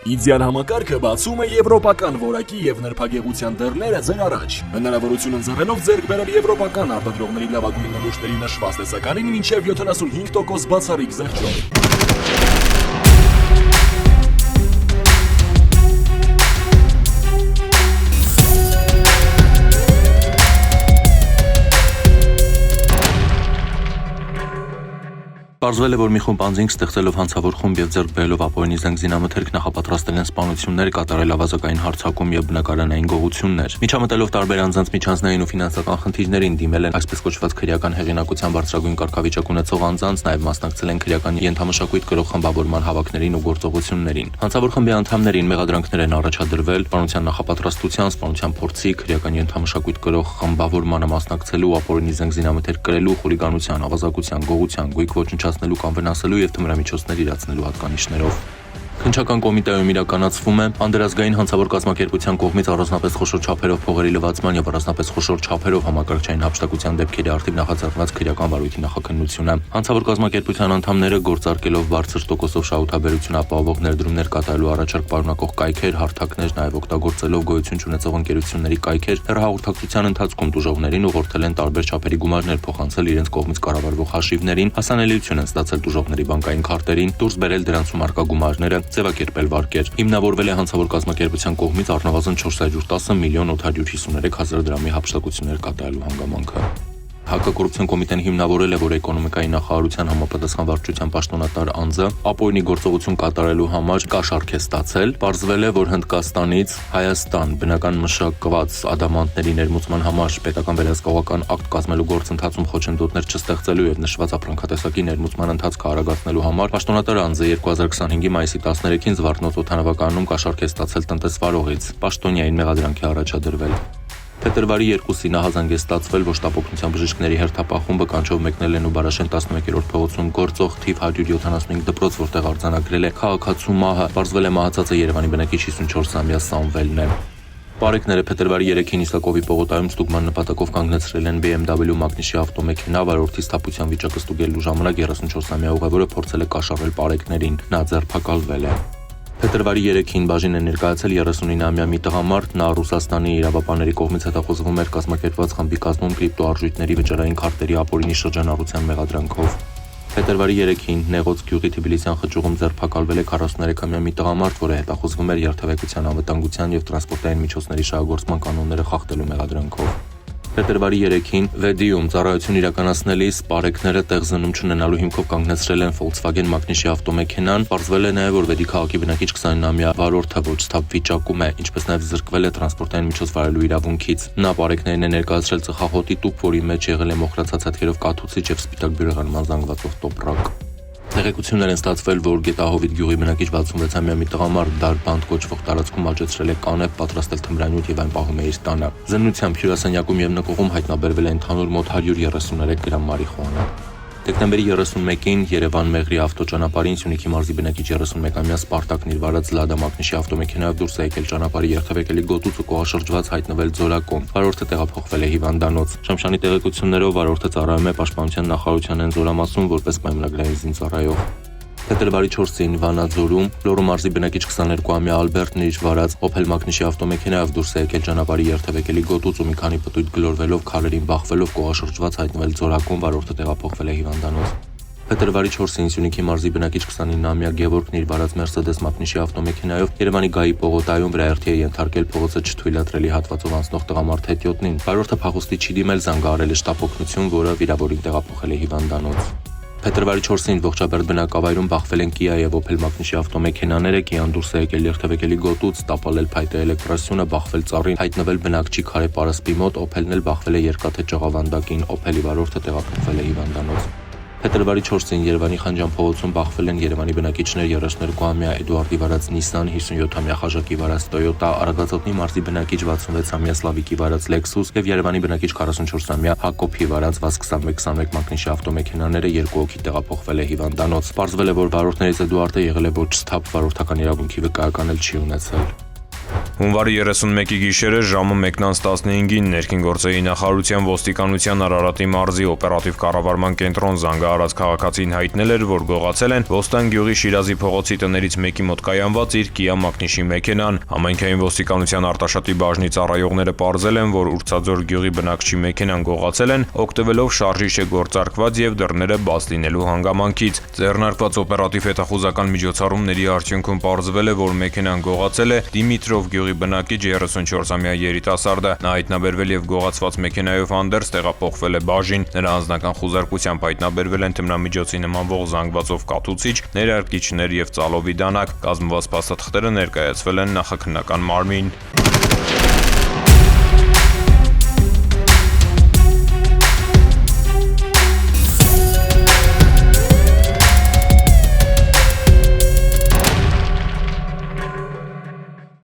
Իդեալ համակարգը բացում է եվրոպական որակի եւ նրբագեղության դռները ձեր առաջ։ Հնարավորություն ընձեռելով ձեռք բերել եվրոպական արտադրողների լավագույն նմուշների նշված տեսականին մինչև 75% բացառիկ զեղչով։ Պարզվել է, որ մի խումբ անձինք ստեղծելով հանցավոր խումբ եւ ձեռք բերելով ապօրինի զենք զինամթերք նախապատրաստել են սպանություններ, կատարել ավազակային հարձակում եւ բնակարանային գողություններ։ Միջամտելով տարբեր անձանց միջանձնային ու ֆինանսական խնդիրներին, դիմել են այսպես կոչված քրեական հեղինակության բարձրագույն կարգավիճակ ունեցող անձանց, նաեւ մասնակցել են քրեական ենթամշակույթ կրող խմբավորման հավաքներին ու գործողություններին։ Հանցավոր խմբի անդամներին մեղադրանքներ են առաջադրվել սպանության նախապատրաստության, սպանության փորձի, քրեական ենթամշակույթ կրող խմբավորմանը մասնակցելու, ապօրինի զենք զինամթերք կրելու, խուլիգանության, ավազակության, գողության, գույք ոչնչացնելու կամ վնասելու եւ թմրամիջոցներ իրացնելու հատկանիշներով։ Քննչական կոմիտեում իրականացվում է անդրազգային հանցավոր կազմակերպության կողմից առանձնապես խոշոր չափերով փողերի լվացման եւ առանձնապես խոշոր չափերով համակարգչային հափշտակության դեպքերի արդիվ նախաձեռնված քրեական վարույթի նախաքննությունը։ Հանցավոր կազմակերպության անդամները գործարկելով բարձր տոկոսով շահութաբերություն ապահովող ներդրումներ կատարելու առաջարկ պարունակող կայքեր, հարթակներ, նաեւ օգտագործելով գոյություն չունեցող ընկերությունների կայքեր, հեռահաղորդակցության ընթացքում տուժողներին ուղղորդել են տարբեր չափերի գումարներ փոխանցել իրենց կողմից կառավարվող հաշիվներին, հասանելիություն են ստացել տուժողների բանկային քարտերին, դուրս բերել դրանցում առկա գումարները, ձևակերպել վարկեր։ Հիմնավորվել է հանցավոր կազմակերպության կողմից առնվազն 410 միլիոն 853 հազար դրամի հափշտակություններ կատարելու հանգամանքը։ Հակակոռուպցիոն կոմիտեն հիմնավորել է, որ էկոնոմիկայի նախարարության համապատասխան վարչության պաշտոնատար անձը ապօրինի գործողություն կատարելու համար կաշառք է ստացել։ Պարզվել է, որ Հնդկաստանից Հայաստան բնական մշակված ադամանդների ներմուծման համար պետական վերահսկողական ակտ կազմելու գործընթացում խոչընդոտներ չստեղծելու եւ նշված ապրանքատեսակի ներմուծման ընթացքը արագացնելու համար պաշտոնատար անձը 2025-ի մայիսի 13-ին Զվարթնոց օդանավակայանում կաշառք է ստացել տնտեսվարողից։ Պաշտոնյային մեղադրանք է առաջադրվել։ Փետրվարի 2-ին նահանգ է ստացվել, որ շտապօգնության բժիշկների հերթապահ կանչով մեկնել են ու Բարաշեն 11-րդ փողոցում գործող թիվ 175 դպրոց, որտեղ արձանագրել է քաղաքացու մահը։ Պարզվել է մահացածը Երևանի բնակիչ 54-ամյա Սամվելն է։ Պարեկները փետրվարի 3-ին Իսակովի պողոտայում ստուգման նպատակով կանգնեցրել են BMW մակնիշի ավտոմեքենա, վարորդի սթափության վիճակը ստուգելու ժամանակ 34-ամյա ուղևորը փորձել է կաշառել պարեկներին։ Նա ձերբակալվել է։ Փետրվարի 3-ին բաժին է ներկայացել 39-ամյա մի տղամարդ, նա Ռուսաստանի իրավապահների կողմից հետախուզվում էր կազմակերպված խմբի կազմում կրիպտոարժույթների վճարային քարտերի ապօրինի շրջանառության մեղադրանքով։ Փետրվարի 3-ին Նեղոց գյուղի Թբիլիսյան խճուղում ձերբակալվել է 43-ամյա մի տղամարդ, որը հետախուզվում էր երթևեկության անվտանգության եւ տրանսպորտային միջոցների շահագործման կանոնները խախտելու մեղադրանքով։ Փետրվարի 3-ին Վեդիում ծառայություն իրականացնելիս պարեկները տեղզնում չունենալու հիմքով կանգնեցրել են Volkswagen մակնիշի ավտոմեքենան։ Պարզվել է նաև, որ Վեդի քաղաքի բնակիչ 29-ամյա վարորդը ոչ սթափ վիճակում է, ինչպես նաև զրկվել է տրանսպորտային միջոց վարելու իրավունքից։ Նա պարեկներին է ներկայացրել ծխախոտի տուփ, որի մեջ եղել է մոխրացած հետքերով կաթուցիչ եւ սպիտակ բյուրեղանման զանգվածով տոպրակ։ Տեղեկություններ են ստացվել, որ Գետահովիտ գյուղի բնակիչ 66-ամյա մի տղամարդ Դարբանդ կոչվող տարածքում աճեցրել է կանեփ, պատրաստել թմրանյութ եւ այն պահում է իր տանը։ Զննությամբ հյուրասենյակում եւ նկուղում հայտնաբերվել է ընդհանուր մոտ 133 գրամ մարիխուանա։ Դեկտեմբերի 31-ին Երևան-Մեղրի ավտոճանապարհին Սյունիքի մարզի բնակիչ 31-ամյա Սպարտակն իր վարած Լադա մակնիշի ավտոմեքենայով դուրս է եկել ճանապարհի երթևեկելի գոտուց ու կողաշրջված հայտնվել Ձորակում։ Վարորդը տեղափոխվել է հիվանդանոց։ Շամշանի տեղեկություններով վարորդը ծառայում է Պաշտպանության նախարարության ընձորամասում որպես պայմանագրային զինծառայող։ Փետրվարի 4-ին Վանաձորում Լոռու մարզի բնակիչ 22-ամյա Ալբերտն իր վարած Opel մակնիշի ավտոմեքենայով դուրս է եկել ճանապարհի երթևեկելի գոտուց ու մի քանի պտույտ գլորվելով քարերին բախվելով կողաշրջված հայտնվել Ձորակում, վարորդը տեղափոխվել է հիվանդանոց։ Փետրվարի 4-ին Սյունիքի մարզի բնակիչ 29-ամյա Գևորգն իր վարած Mercedes մակնիշի ավտոմեքենայով Երևանի Գայի պողոտայում վրայերթի է ենթարկել փողոցը չթույլատրելի հատվածով անցնող տղամարդ հետիոտնին։ Վարորդը փախուստի չի դիմել, զանգահարել է շտապօգնություն, որը վիրավորին տեղափոխել է հիվանդանոց։ Փետրվարի 4-ին Ողջաբերդ բնակավայրում բախվել են Kia եւ Opel մակնիշի ավտոմեքենաները, Kian դուրս է եկել երթևեկելի գոտուց, տապալել փայտե էլեկտրասյունը, բախվել ծառին, հայտնվել բնակչի քարե պարսպի մոտ, Opel-ն էլ բախվել է երկաթե ճաղավանդակին, Opel-ի վարորդը տեղափոխվել է հիվանդանոց։ Փետրվարի 4-ին Երևանի Խանջան փողոցում բախվել են Երևանի բնակիչներ 32-ամյա Էդուարդի վարած Nissan, 57-ամյա Խաժակի վարած Toyota, Արագածոտնի մարզի բնակիչ 66-ամյա Սլավիկի վարած Lexus եւ Երևանի բնակիչ 44-ամյա Հակոբի վարած VAZ-2121 մակնիշի ավտոմեքենաները երկու հոգի տեղափոխվել է հիվանդանոց։ Պարզվել է, որ վարորդներից Էդուարդը եղել է ոչ սթափ, վարորդական իրավունքի վկայական էլ չի ունեցել։ Հունվարի 31-ի գիշերը ժամը 1:15-ին ներքին գործերի նախարարության ոստիկանության Արարատի մարզի օպերատիվ կառավարման կենտրոն զանգահարած քաղաքացին հայտնել էր, որ գողացել են Ոստան գյուղի Շիրազի փողոցի տներից մեկի մոտ կայանված իր Kia Magnish-ի մեքենան։ Համայնքային ոստիկանության Արտաշատի բաժնի ծառայողները պարզել են, որ Ուրցաձոր գյուղի բնակչի մեքենան գողացել են, օգտվելով շարժիչը գործարկված եւ դռները բաց լինելու հանգամանքից։ Ձեռնարկված օպերատիվ հետախուզական միջոցառումների արդյունքում պարզվել է, որ մեքենան գողացել է Դիմիտրով գյուղի բնակիչ 34-ամյա երիտասարդը։ Նա հայտնաբերվել եւ գողացված մեքենայով հանդերձ տեղափոխվել է բաժին։ Նրա անձնական խուզարկությամբ հայտնաբերվել են թմրամիջոցի նմանվող զանգվածով կաթուցիչ, ներարկիչներ եւ ծալովի դանակ։ Կազմված փաստաթղթերը ներկայացվել են նախաքննական մարմին։